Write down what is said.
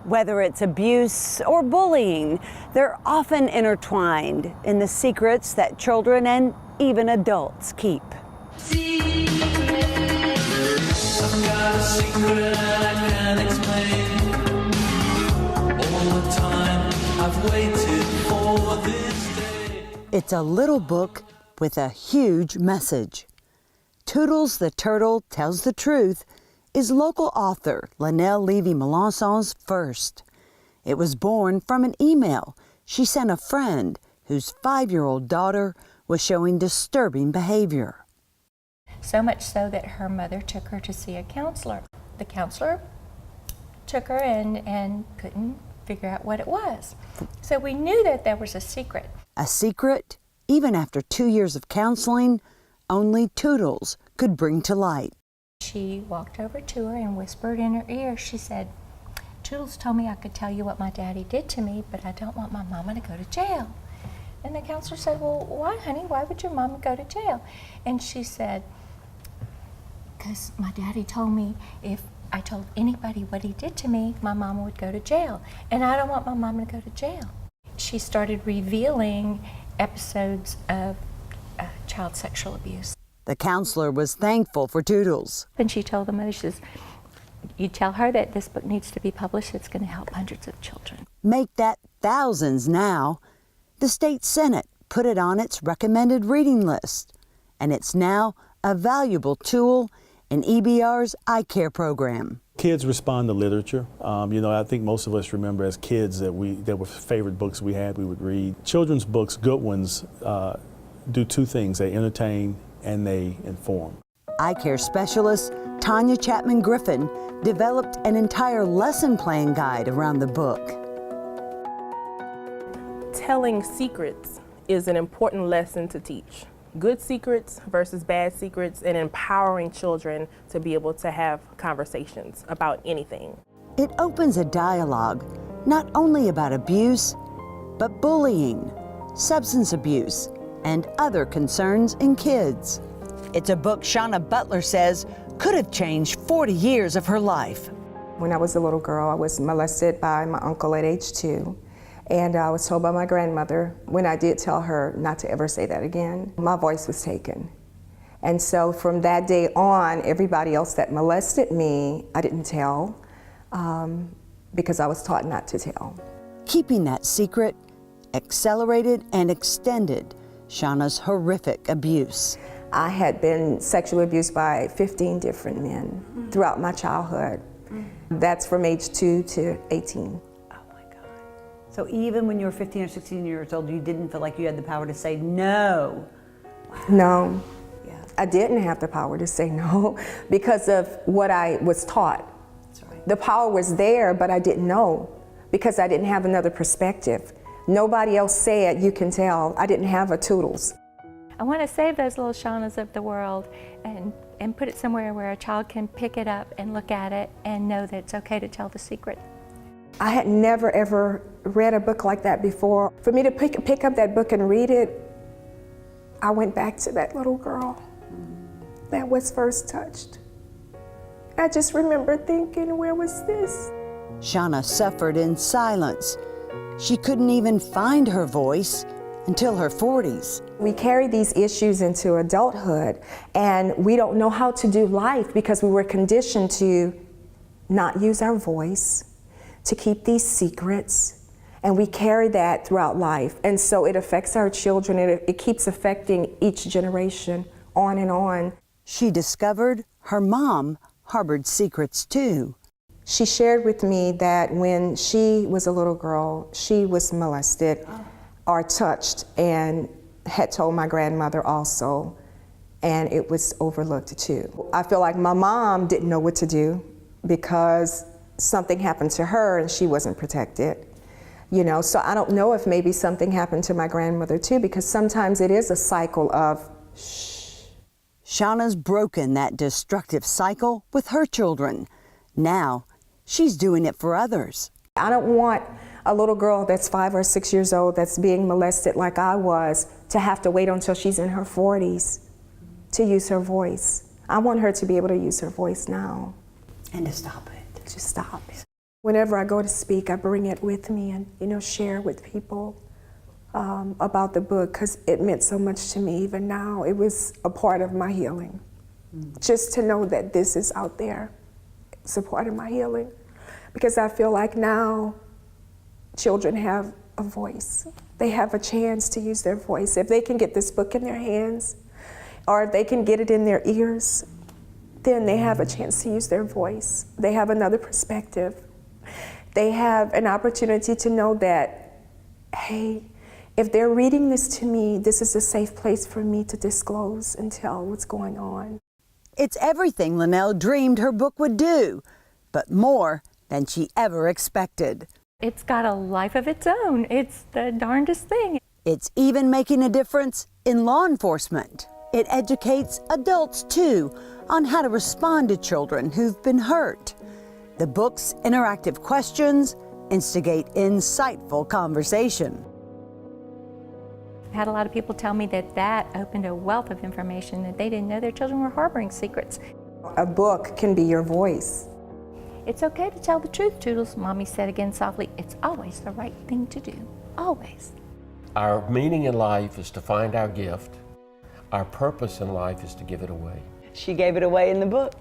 Whether it's abuse or bullying, they're often intertwined in the secrets that children and even adults keep. It's a little book with a huge message. Tootles the Turtle Tells the Truth is local author Linnell Levy-Melancon's first. It was born from an email she sent a friend whose 5-year-old daughter was showing disturbing behavior. So much so that her mother took her to see a counselor. The counselor took her and couldn't figure out what it was. So we knew that there was a secret. A secret, even after 2 years of counseling, only Tootles could bring to light. She walked over to her and whispered in her ear. She said, "Tootles told me I could tell you what my daddy did to me, but I don't want my mama to go to jail." And the counselor said, "Well, why, honey? Why would your mama go to jail?" And she said, "Because my daddy told me if I told anybody what he did to me, my mama would go to jail. And I don't want my mama to go to jail." She started revealing episodes of child sexual abuse. The counselor was thankful for Tootles. And she told the mother, she says, "You tell her that this book needs to be published. It's going to help hundreds of children." Make that thousands now. The state Senate put it on its recommended reading list, and it's now a valuable tool in EBR's eye care program. Kids respond to literature. I think most of us remember as kids that were favorite books we had, we would read. Children's books, good ones, do two things. They entertain and they inform. Eye care specialist Tanya Chapman Griffin developed an entire lesson plan guide around the book. Telling secrets is an important lesson to teach. Good secrets versus bad secrets, and empowering children to be able to have conversations about anything. It opens a dialogue not only about abuse, but bullying, substance abuse, and other concerns in kids. It's a book Shana Butler says could have changed 40 years of her life. When I was a little girl, I was molested by my uncle at age 2. And I was told by my grandmother, when I did tell her not to ever say that again, my voice was taken. And so from that day on, everybody else that molested me, I didn't tell because I was taught not to tell. Keeping that secret accelerated and extended Shana's horrific abuse. I had been sexually abused by 15 different men throughout my childhood. That's from age 2 to 18. So even when you were 15 or 16 years old, you didn't feel like you had the power to say no? Wow. No, I didn't have the power to say no because of what I was taught. That's right. The power was there, but I didn't know because I didn't have another perspective. Nobody else said, "You can tell." I didn't have a Tootles. I want to save those little Shaunas of the world and put it somewhere where a child can pick it up and look at it and know that it's okay to tell the secret. I had never ever read a book like that before. For me to pick up that book and read it, I went back to that little girl that was first touched. I just remember thinking, where was this? Shana suffered in silence. She couldn't even find her voice until her 40s. We carry these issues into adulthood, and we don't know how to do life because we were conditioned to not use our voice, to keep these secrets, and we carry that throughout life. And so it affects our children, and it keeps affecting each generation on and on. She discovered her mom harbored secrets too. She shared with me that when she was a little girl, she was molested or touched and had told my grandmother also, and it was overlooked too. I feel like my mom didn't know what to do because something happened to her and she wasn't protected. So I don't know if maybe something happened to my grandmother too, because sometimes it is a cycle of shh. Shauna's broken that destructive cycle with her children. Now, she's doing it for others. I don't want a little girl that's 5 or 6 years old that's being molested like I was to have to wait until she's in her 40s to use her voice. I want her to be able to use her voice now. And to stop it. To stop it. Whenever I go to speak, I bring it with me and, share with people about the book because it meant so much to me even now. It was a part of my healing. Just to know that this is out there, it's a part of my healing. Because I feel like now children have a voice. They have a chance to use their voice. If they can get this book in their hands, or if they can get it in their ears, then they have a chance to use their voice. They have another perspective. They have an opportunity to know that, hey, if they're reading this to me, this is a safe place for me to disclose and tell what's going on. It's everything Linnell dreamed her book would do, but more than she ever expected. It's got a life of its own. It's the darndest thing. It's even making a difference in law enforcement. It educates adults, too, on how to respond to children who've been hurt. The book's interactive questions instigate insightful conversation. I've had a lot of people tell me that opened a wealth of information that they didn't know their children were harboring secrets. A book can be your voice. It's okay to tell the truth, Tootles, Mommy said again softly. It's always the right thing to do. Always. Our meaning in life is to find our gift. Our purpose in life is to give it away. She gave it away in the book.